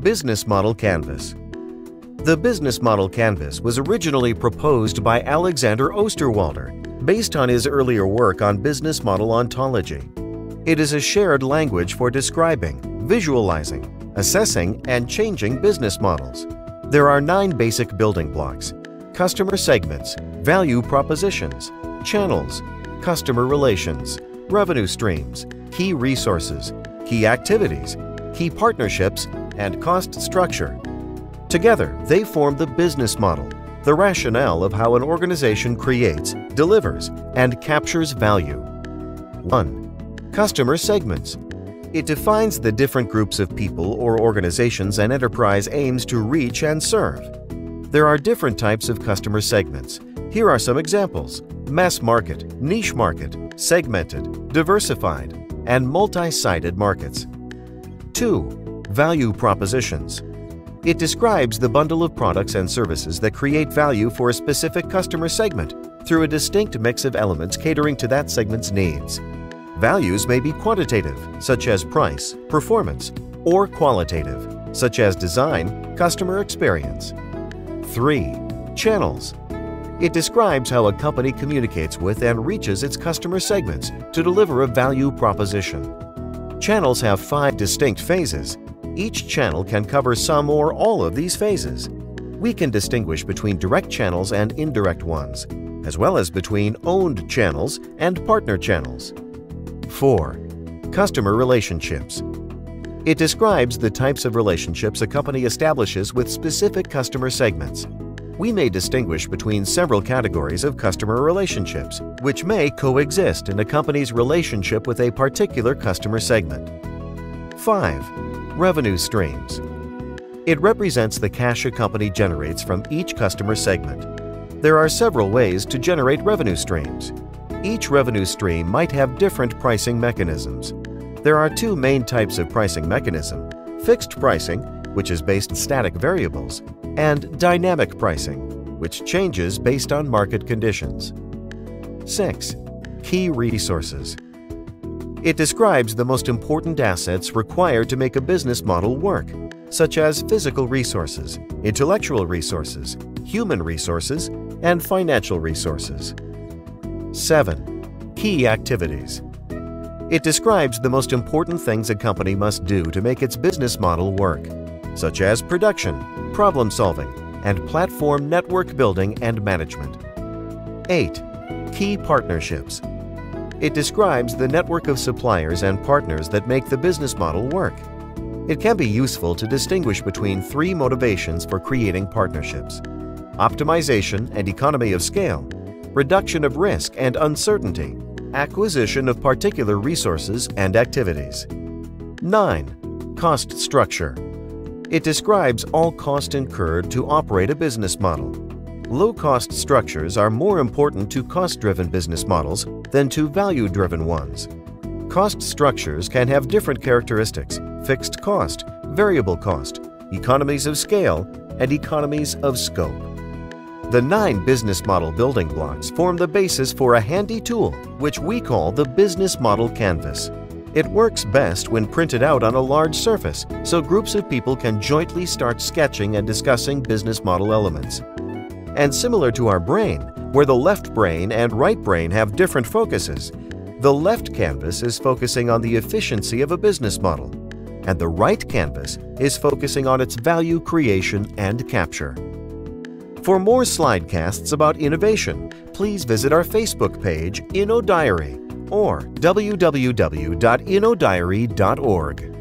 Business Model Canvas. The Business Model Canvas was originally proposed by Alexander Osterwalder based on his earlier work on business model ontology. It is a shared language for describing, visualizing, assessing, and changing business models. There are 9 basic building blocks: customer segments, value propositions, channels, customer relations, revenue streams, key resources, key activities, key partnerships, and cost structure. Together, they form the business model, the rationale of how an organization creates, delivers, and captures value. 1. Customer segments. It defines the different groups of people or organizations an enterprise aims to reach and serve. There are different types of customer segments. Here are some examples: mass market, niche market, segmented, diversified, and multi-sided markets. 2. Value propositions. It describes the bundle of products and services that create value for a specific customer segment through a distinct mix of elements catering to that segment's needs. Values may be quantitative, such as price, performance, or qualitative, such as design, customer experience. 3. Channels. It describes how a company communicates with and reaches its customer segments to deliver a value proposition. Channels have 5 distinct phases. Each channel can cover some or all of these phases. We can distinguish between direct channels and indirect ones, as well as between owned channels and partner channels. 4. Customer relationships. It describes the types of relationships a company establishes with specific customer segments. We may distinguish between several categories of customer relationships, which may coexist in a company's relationship with a particular customer segment. 5. Revenue streams. It represents the cash a company generates from each customer segment. There are several ways to generate revenue streams. Each revenue stream might have different pricing mechanisms. There are 2 main types of pricing mechanism: fixed pricing, which is based on static variables, and dynamic pricing, which changes based on market conditions. 6. Key resources. It describes the most important assets required to make a business model work, such as physical resources, intellectual resources, human resources, and financial resources. 7. Key activities. It describes the most important things a company must do to make its business model work, such as production, problem solving, and platform network building and management. 8. Key partnerships. It describes the network of suppliers and partners that make the business model work. It can be useful to distinguish between 3 motivations for creating partnerships: optimization and economy of scale, reduction of risk and uncertainty, acquisition of particular resources and activities. 9. Cost structure. It describes all cost incurred to operate a business model. Low-cost structures are more important to cost-driven business models than to value-driven ones. Cost structures can have different characteristics: fixed cost, variable cost, economies of scale, and economies of scope. The 9 business model building blocks form the basis for a handy tool, which we call the Business Model Canvas. It works best when printed out on a large surface, so groups of people can jointly start sketching and discussing business model elements. And similar to our brain, where the left brain and right brain have different focuses, the left canvas is focusing on the efficiency of a business model, and the right canvas is focusing on its value creation and capture. For more slidecasts about innovation, please visit our Facebook page, InnoDiary, or www.innodiary.org.